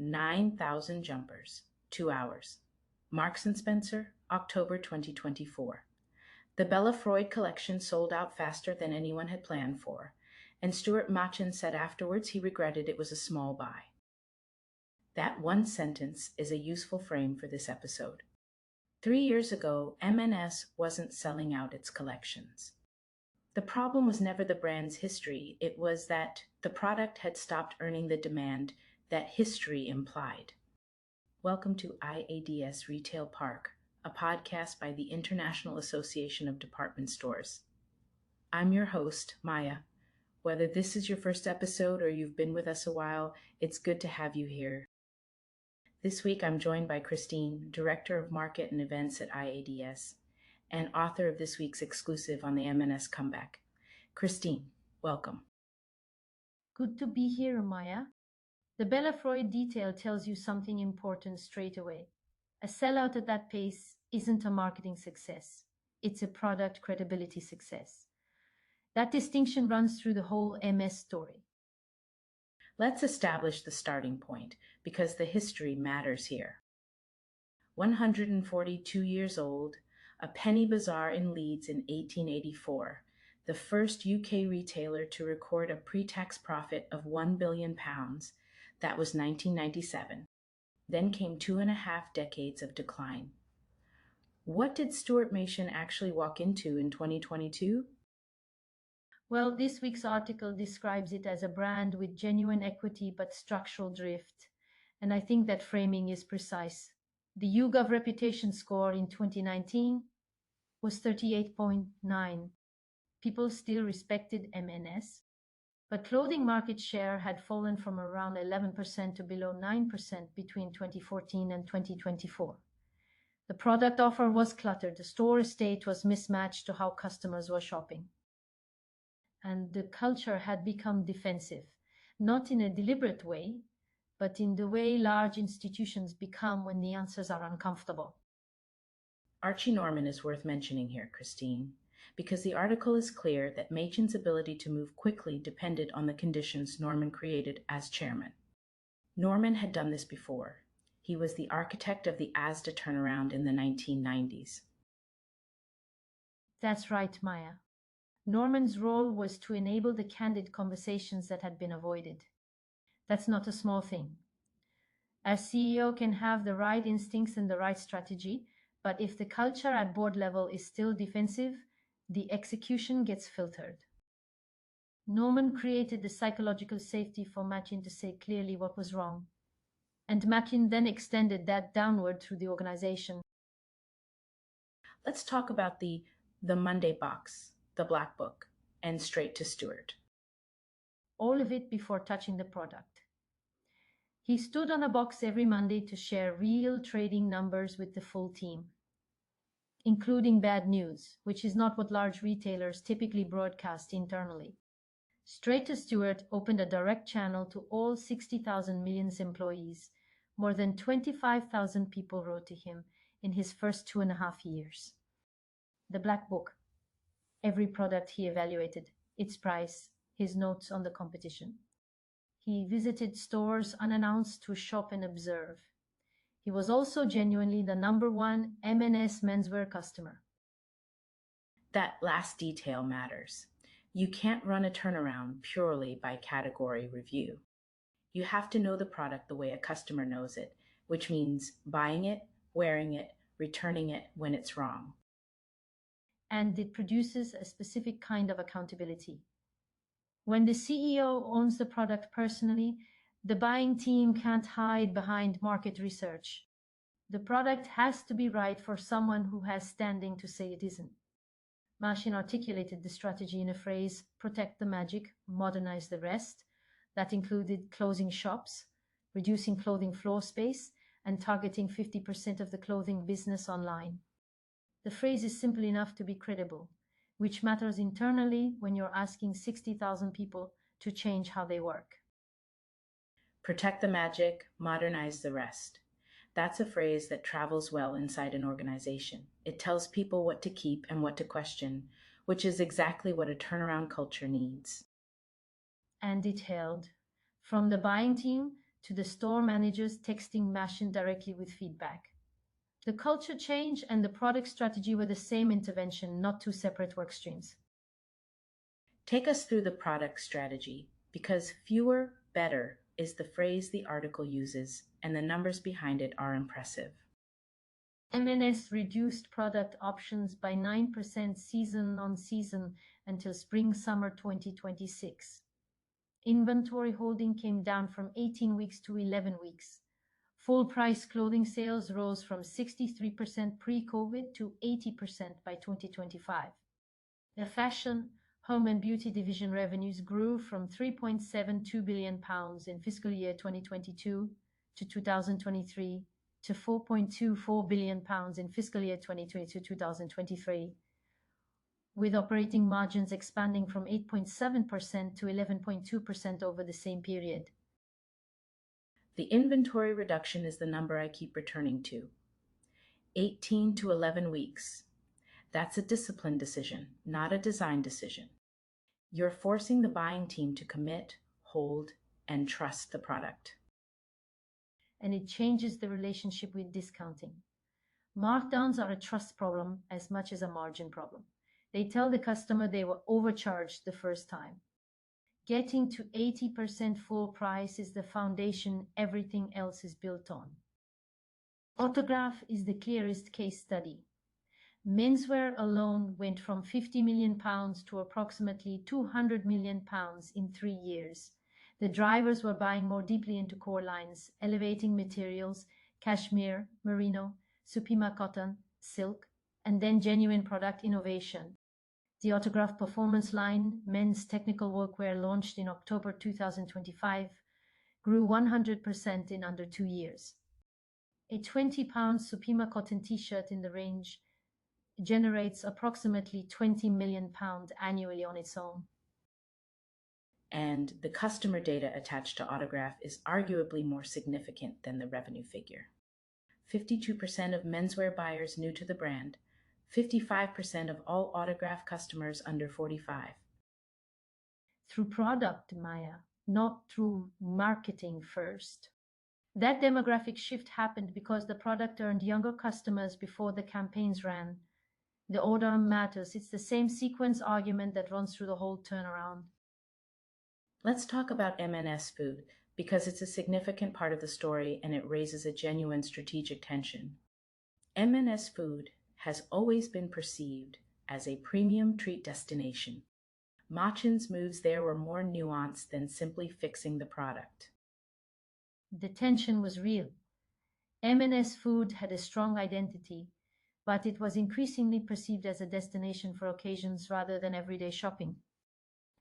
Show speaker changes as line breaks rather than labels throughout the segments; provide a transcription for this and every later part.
9,000 jumpers, 2 hours. Marks and Spencer, October 2024. The Bella Freud collection sold out faster than anyone had planned for, and Stuart Machin said afterwards he regretted it was a small buy. That one sentence is a useful frame for this episode. 3 years ago, M&S wasn't selling out its collections. The problem was never the brand's history, it was that the product had stopped earning the demand that history implied. Welcome to IADS Retail Park, a podcast by the International Association of Department Stores. I'm your host, Maya. Whether this is your first episode or you've been with us a while, it's good to have you here. This week I'm joined by Christine, Director of Market and Events at IADS, and author of this week's exclusive on the M&S comeback. Christine, welcome.
Good to be here, Maya. The Bella Freud detail tells you something important straight away. A sellout at that pace isn't a marketing success. It's a product credibility success. That distinction runs through the whole MS story.
Let's establish the starting point because the history matters here. 142 years old, a penny bazaar in Leeds in 1884, the first UK retailer to record a pre-tax profit of £1 billion, that was 1997. Then came 2.5 decades of decline. What did Stuart Machin actually walk into in 2022?
Well, this week's article describes it as a brand with genuine equity but structural drift, and I think that framing is precise. The YouGov reputation score in 2019 was 38.9. People still respected M&S, but clothing market share had fallen from around 11% to below 9% between 2014 and 2024. The product offer was cluttered, the store estate was mismatched to how customers were shopping. And the culture had become defensive, not in a deliberate way, but in the way large institutions become when the answers are uncomfortable.
Archie Norman is worth mentioning here, Christine, because the article is clear that Machin's ability to move quickly depended on the conditions Norman created as chairman. Norman had done this before. He was the architect of the Asda turnaround in the 1990s.
That's right, Maya. Norman's role was to enable the candid conversations that had been avoided. That's not a small thing. As CEO can have the right instincts and the right strategy, but if the culture at board level is still defensive, the execution gets filtered. Norman created the psychological safety for Machin to say clearly what was wrong, and Machin then extended that downward through the organization.
Let's talk about the Monday box, the Black Book, and straight to Stuart.
All of it before touching the product. He stood on a box every Monday to share real trading numbers with the full team, including bad news, which is not what large retailers typically broadcast internally. Straight to Stuart opened a direct channel to all 60,000 Millions employees. More than 25,000 people wrote to him in his first 2.5 years. The Black Book. Every product he evaluated, its price, his notes on the competition. He visited stores unannounced to shop and observe. He was also genuinely the #1 M&S menswear customer.
That last detail matters. You can't run a turnaround purely by category review. You have to know the product the way a customer knows it, which means buying it, wearing it, returning it when it's wrong.
And it produces a specific kind of accountability. When the CEO owns the product personally, the buying team can't hide behind market research. The product has to be right for someone who has standing to say it isn't. Machin articulated the strategy in a phrase, protect the magic, modernize the rest. That included closing shops, reducing clothing floor space, and targeting 50% of the clothing business online. The phrase is simple enough to be credible, which matters internally when you're asking 60,000 people to change how they work.
Protect the magic, modernize the rest. That's a phrase that travels well inside an organization. It tells people what to keep and what to question, which is exactly what a turnaround culture needs.
And it held. From the buying team to the store managers texting Machine directly with feedback. The culture change and the product strategy were the same intervention, not two separate work streams.
Take us through the product strategy, because fewer, better is the phrase the article uses, and the numbers behind it are impressive.
M&S reduced product options by 9% season on season until spring-summer 2026. Inventory holding came down from 18 weeks to 11 weeks. Full-price clothing sales rose from 63% pre-COVID to 80% by 2025. The fashion, home and beauty division revenues grew from £3.72 billion in fiscal year 2022 to 2023 to £4.24 billion in fiscal year 2022-2023, with operating margins expanding from 8.7% to 11.2% over the same period.
The inventory reduction is the number I keep returning to. 18 to 11 weeks. That's a discipline decision, not a design decision. You're forcing the buying team to commit, hold, and trust the product.
And it changes the relationship with discounting. Markdowns are a trust problem as much as a margin problem. They tell the customer they were overcharged the first time. Getting to 80% full price is the foundation everything else is built on. Autograph is the clearest case study. Menswear alone went from £50 million to approximately £200 million in 3 years. The drivers were buying more deeply into core lines, elevating materials, cashmere, merino, Supima cotton, silk, and then genuine product innovation. The Autograph Performance line, men's technical workwear launched in October 2025, grew 100% in under 2 years. A £20 Supima cotton t-shirt in the range generates approximately £20 million annually on its own.
And the customer data attached to Autograph is arguably more significant than the revenue figure. 52% of menswear buyers new to the brand, 55% of all Autograph customers under 45.
Through product, Maya, not through marketing first. That demographic shift happened because the product earned younger customers before the campaigns ran. The order matters. It's the same sequence argument that runs through the whole turnaround.
Let's talk about M&S Food, because it's a significant part of the story and it raises a genuine strategic tension. M&S Food has always been perceived as a premium treat destination. Machin's moves there were more nuanced than simply fixing the product.
The tension was real. M&S Food had a strong identity, but it was increasingly perceived as a destination for occasions rather than everyday shopping.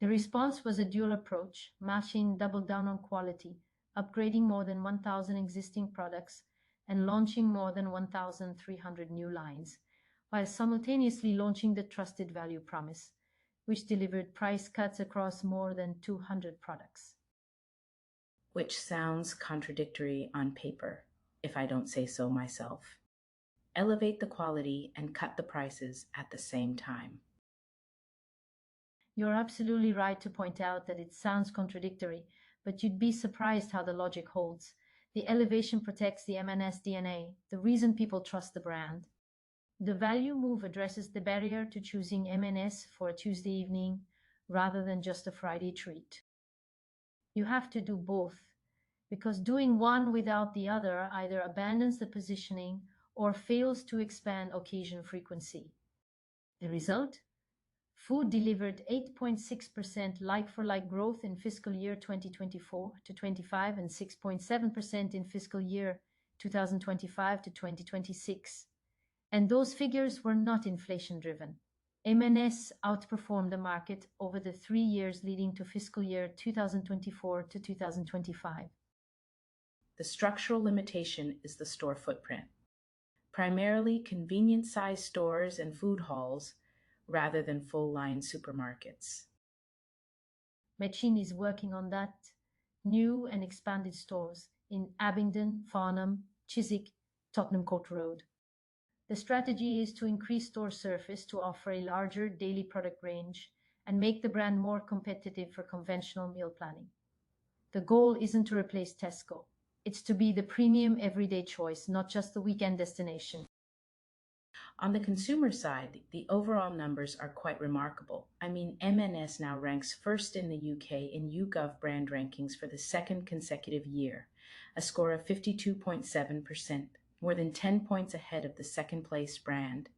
The response was a dual approach. Machin doubled down on quality, upgrading more than 1,000 existing products and launching more than 1,300 new lines, while simultaneously launching the Trusted Value Promise, which delivered price cuts across more than 200 products.
Which sounds contradictory on paper, if I don't say so myself. Elevate the quality and cut the prices at the same time.
You're absolutely right to point out that it sounds contradictory, but you'd be surprised how the logic holds. The elevation protects the M&S DNA, the reason people trust the brand. The value move addresses the barrier to choosing M&S for a Tuesday evening rather than just a Friday treat. You have to do both, because doing one without the other either abandons the positioning or fails to expand occasion frequency. The result? Food delivered 8.6% like-for-like growth in fiscal year 2024-25 and 6.7% in fiscal year 2025-2026. And those figures were not inflation-driven. M&S outperformed the market over the 3 years leading to fiscal year 2024-2025.
The structural limitation is the store footprint. Primarily convenience-sized stores and food halls rather than full-line supermarkets.
Machin is working on that. New and expanded stores in Abingdon, Farnham, Chiswick, Tottenham Court Road. The strategy is to increase store surface to offer a larger daily product range and make the brand more competitive for conventional meal planning. The goal isn't to replace Tesco. It's to be the premium everyday choice, not just the weekend destination.
On the consumer side, the overall numbers are quite remarkable. I mean, M&S now ranks first in the UK in YouGov brand rankings for the second consecutive year, a score of 52.7%, more than 10 points ahead of the second place brand.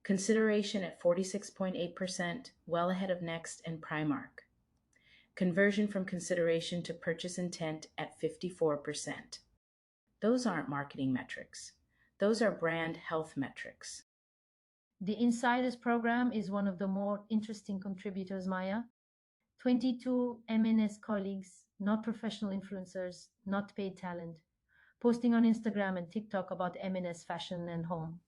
Consideration at 46.8%, well ahead of Next and Primark. Conversion from consideration to purchase intent at 54%. Those aren't marketing metrics. Those are brand health metrics.
The Insiders program is one of the more interesting contributors, Maya. 22 M&S colleagues, not professional influencers, not paid talent, posting on Instagram and TikTok about M&S fashion and home.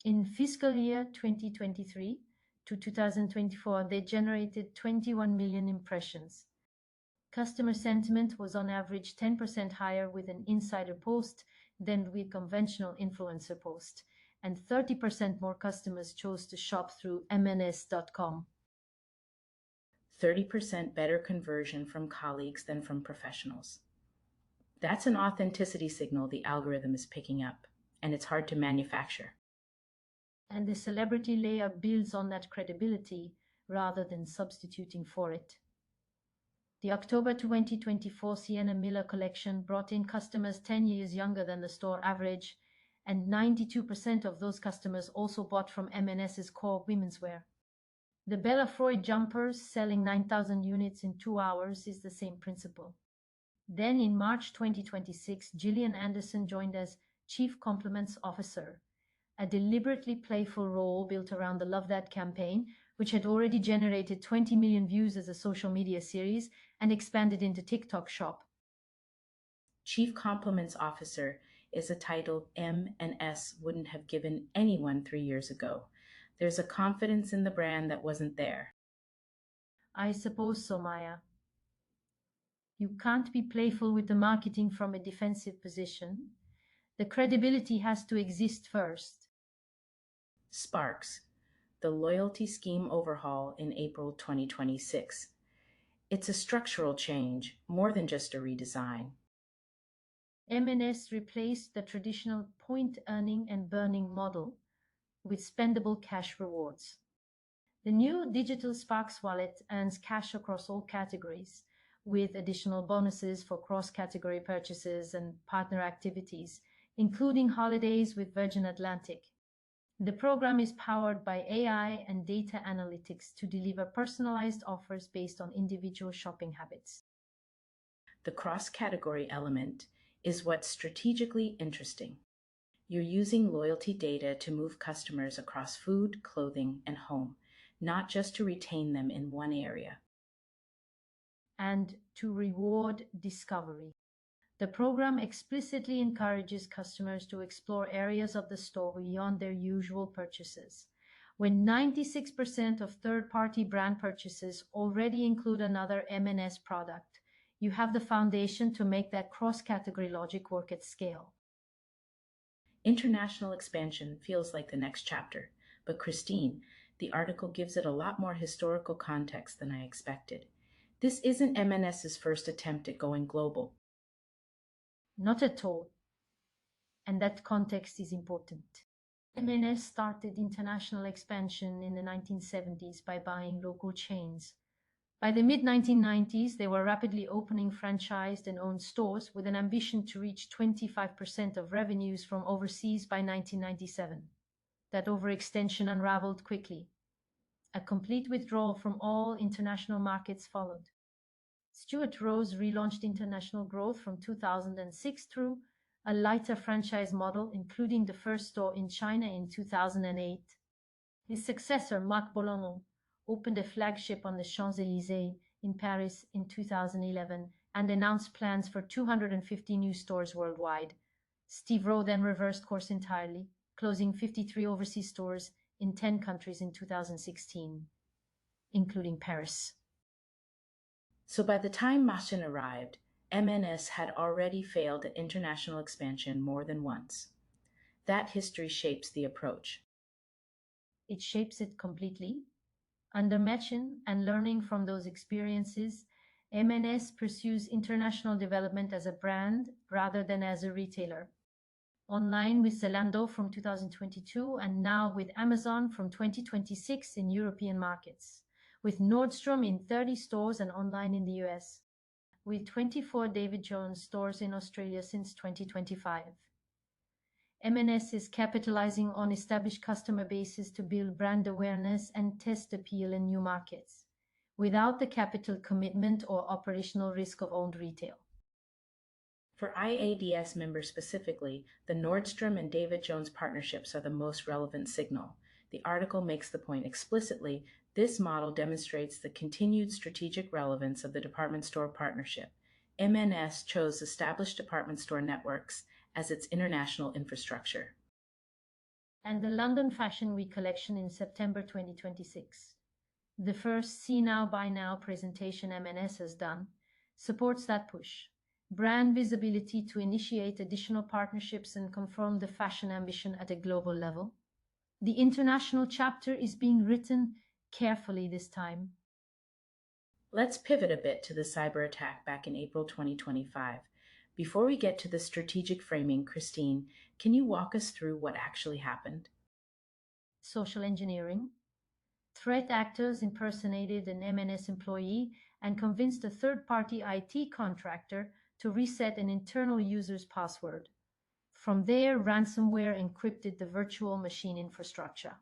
In fiscal year 2023 to 2024, they generated 21 million impressions. Customer sentiment was on average 10% higher with an insider post than with conventional influencer post, and 30% more customers chose to shop through mns.com.
30% better conversion from colleagues than from professionals. That's an authenticity signal the algorithm is picking up, and it's hard to manufacture.
And the celebrity layer builds on that credibility rather than substituting for it. The October 2024 Sienna Miller collection brought in customers 10 years younger than the store average, and 92% of those customers also bought from M&S's core women's wear. The Bella Freud jumpers, selling 9,000 units in 2 hours, is the same principle. Then in March 2026, Gillian Anderson joined as Chief Compliments Officer, a deliberately playful role built around the Love That campaign, which had already generated 20 million views as a social media series and expanded into TikTok Shop.
Chief Compliments Officer is a title M&S wouldn't have given anyone 3 years ago. There's a confidence in the brand that wasn't there.
I suppose so, Maya. You can't be playful with the marketing from a defensive position. The credibility has to exist first.
Sparks, the loyalty scheme overhaul in April 2026. It's a structural change, more than just a redesign.
M&S replaced the traditional point earning and burning model with spendable cash rewards. The new digital Sparks wallet earns cash across all categories, with additional bonuses for cross-category purchases and partner activities, including holidays with Virgin Atlantic. The program is powered by AI and data analytics to deliver personalized offers based on individual shopping habits.
The cross-category element is what's strategically interesting. You're using loyalty data to move customers across food, clothing, and home, not just to retain them in one area.
And to reward discovery. The program explicitly encourages customers to explore areas of the store beyond their usual purchases. When 96% of third-party brand purchases already include another M&S product, you have the foundation to make that cross-category logic work at scale.
International expansion feels like the next chapter, but Christine, the article gives it a lot more historical context than I expected. This isn't M&S's first attempt at going global.
Not at all. And that context is important. M&S started international expansion in the 1970s by buying local chains. By the mid-1990s, they were rapidly opening franchised and owned stores with an ambition to reach 25% of revenues from overseas by 1997. That overextension unraveled quickly. A complete withdrawal from all international markets followed. Stuart Rose relaunched international growth from 2006 through a lighter franchise model, including the first store in China in 2008. His successor, Marc Bolannon, opened a flagship on the Champs-Élysées in Paris in 2011 and announced plans for 250 new stores worldwide. Steve Rowe then reversed course entirely, closing 53 overseas stores in 10 countries in 2016, including Paris.
So by the time Machen arrived, M&S had already failed at international expansion more than once. That history shapes the approach.
It shapes it completely. Under Machen and learning from those experiences, M&S pursues international development as a brand rather than as a retailer. Online with Zalando from 2022 and now with Amazon from 2026 in European markets, with Nordstrom in 30 stores and online in the US, with 24 David Jones stores in Australia since 2025. M&S is capitalizing on established customer bases to build brand awareness and test appeal in new markets, without the capital commitment or operational risk of owned retail.
For IADS members specifically, the Nordstrom and David Jones partnerships are the most relevant signal. The article makes the point explicitly. This model demonstrates the continued strategic relevance of the department store partnership. M&S chose established department store networks as its international infrastructure.
And the London Fashion Week collection in September 2026, the first See Now Buy Now presentation M&S has done, supports that push. Brand visibility to initiate additional partnerships and confirm the fashion ambition at a global level. The international chapter is being written carefully this time.
Let's pivot a bit to the cyber attack back in April 2025. Before we get to the strategic framing, Christine, can you walk us through what actually happened?
Social engineering. Threat actors impersonated an M&S employee and convinced a third-party IT contractor to reset an internal user's password. From there, ransomware encrypted the virtual machine infrastructure.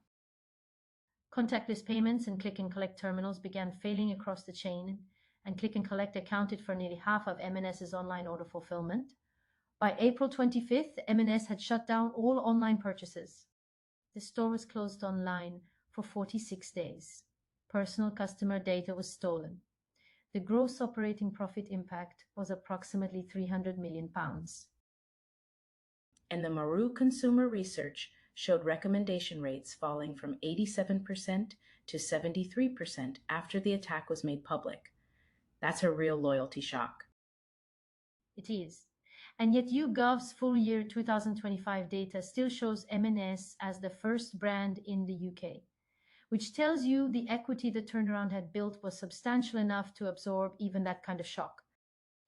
Contactless payments and click and collect terminals began failing across the chain, and click and collect accounted for nearly half of M&S's online order fulfillment. By April 25th, M&S had shut down all online purchases. The store was closed online for 46 days. Personal customer data was stolen. The gross operating profit impact was approximately £300 million.
And the Maru consumer research showed recommendation rates falling from 87% to 73% after the attack was made public. That's a real loyalty shock.
It is. And yet YouGov's full year 2025 data still shows M&S as the first brand in the UK, which tells you the equity the turnaround had built was substantial enough to absorb even that kind of shock.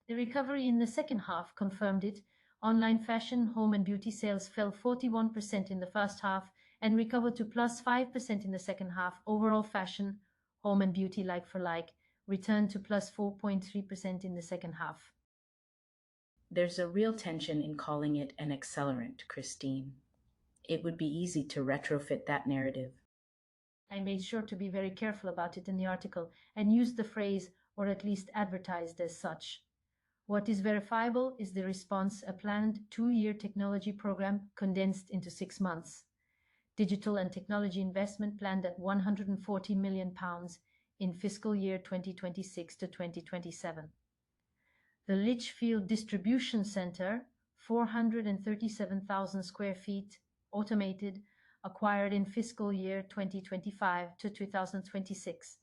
The recovery in the second half confirmed it. Online fashion, home and beauty sales fell 41% in the first half and recovered to plus 5% in the second half. Overall fashion, home and beauty like for like returned to plus 4.3% in the second half.
There's a real tension in calling it an accelerant, Christine. It would be easy to retrofit that narrative.
I made sure to be very careful about it in the article and used the phrase, or at least advertised as such. What is verifiable is the response, a planned 2-year technology program condensed into 6 months. Digital and technology investment planned at £140 million in fiscal year 2026 to 2027. The Lichfield Distribution Centre, 437,000 square feet, automated, acquired in fiscal year 2025 to 2026,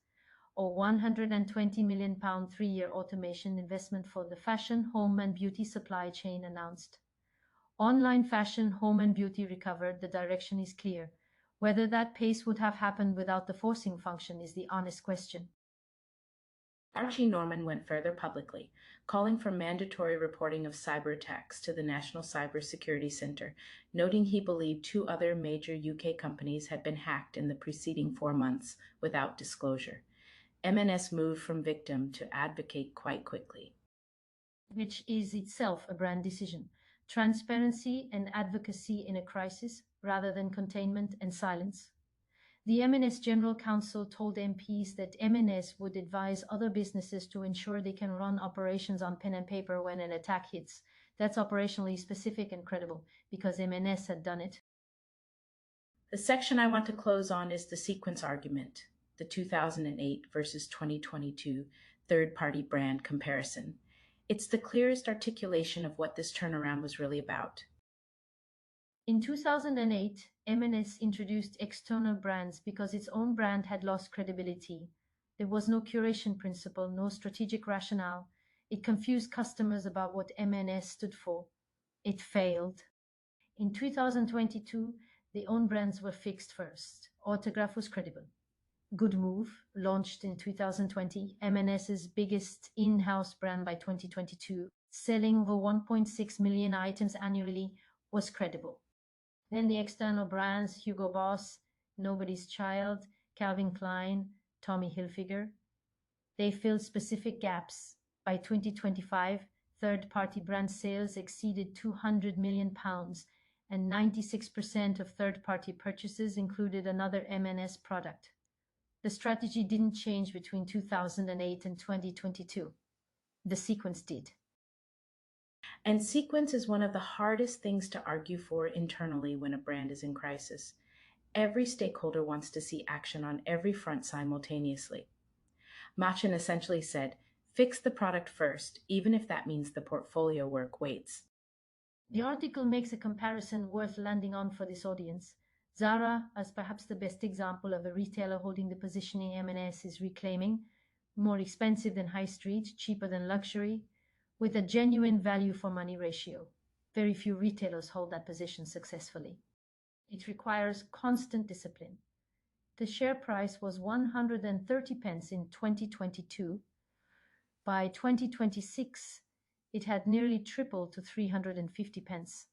or £120 million 3-year automation investment for the fashion, home and beauty supply chain announced. Online fashion, home and beauty recovered. The direction is clear. Whether that pace would have happened without the forcing function is the honest question.
Archie Norman went further publicly, calling for mandatory reporting of cyber attacks to the National Cyber Security Centre, noting he believed 2 other major UK companies had been hacked in the preceding 4 months without disclosure. M&S moved from victim to advocate quite quickly.
Which is itself a brand decision. Transparency and advocacy in a crisis rather than containment and silence. The M&S General Counsel told MPs that M&S would advise other businesses to ensure they can run operations on pen and paper when an attack hits. That's operationally specific and credible because M&S had done it.
The section I want to close on is the sequence argument, the 2008 versus 2022 third-party brand comparison. It's the clearest articulation of what this turnaround was really about.
In 2008, M&S introduced external brands because its own brand had lost credibility. There was no curation principle, no strategic rationale. It confused customers about what M&S stood for. It failed. In 2022, the own brands were fixed first. Autograph was credible. Good Move, launched in 2020, M&S's biggest in-house brand by 2022, selling over 1.6 million items annually, was credible. Then the external brands, Hugo Boss, Nobody's Child, Calvin Klein, Tommy Hilfiger, they filled specific gaps. By 2025, third-party brand sales exceeded £200 million, and 96% of third-party purchases included another M&S product. The strategy didn't change between 2008 and 2022. The sequence did.
And sequence is one of the hardest things to argue for internally when a brand is in crisis. Every stakeholder wants to see action on every front simultaneously. Machen essentially said, fix the product first, even if that means the portfolio work waits.
The article makes a comparison worth landing on for this audience. Zara, as perhaps the best example of a retailer holding the positioning M&S is reclaiming, more expensive than high street, cheaper than luxury, with a genuine value for money ratio. Very few retailers hold that position successfully. It requires constant discipline. The share price was 130 pence in 2022. By 2026, it had nearly tripled to 350 pence.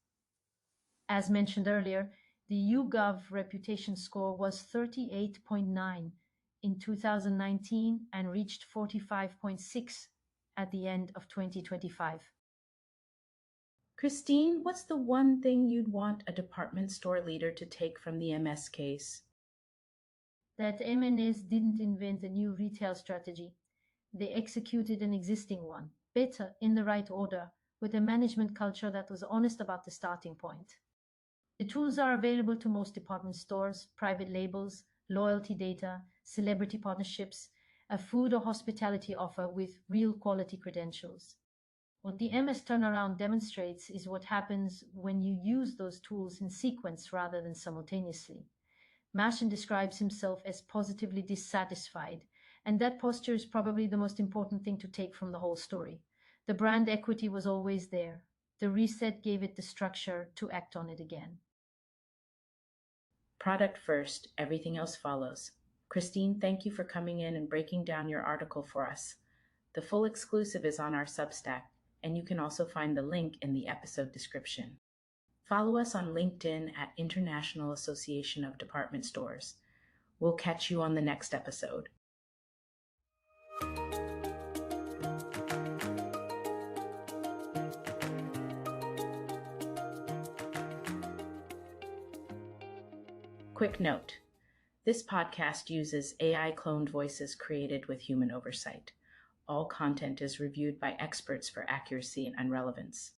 As mentioned earlier, the YouGov reputation score was 38.9 in 2019 and reached 45.6 at the end of 2025.
Christine, what's the one thing you'd want a department store leader to take from the MS case?
That M&S didn't invent a new retail strategy. They executed an existing one, better, in the right order, with a management culture that was honest about the starting point. The tools are available to most department stores: private labels, loyalty data, celebrity partnerships, a food or hospitality offer with real quality credentials. What the MS turnaround demonstrates is what happens when you use those tools in sequence rather than simultaneously. Machen describes himself as positively dissatisfied, and that posture is probably the most important thing to take from the whole story. The brand equity was always there. The reset gave it the structure to act on it again.
Product first, everything else follows. Christine, thank you for coming in and breaking down your article for us. The full exclusive is on our Substack, and you can also find the link in the episode description. Follow us on LinkedIn at International Association of Department Stores. We'll catch you on the next episode. Quick note: this podcast uses AI cloned voices created with human oversight. All content is reviewed by experts for accuracy and relevance.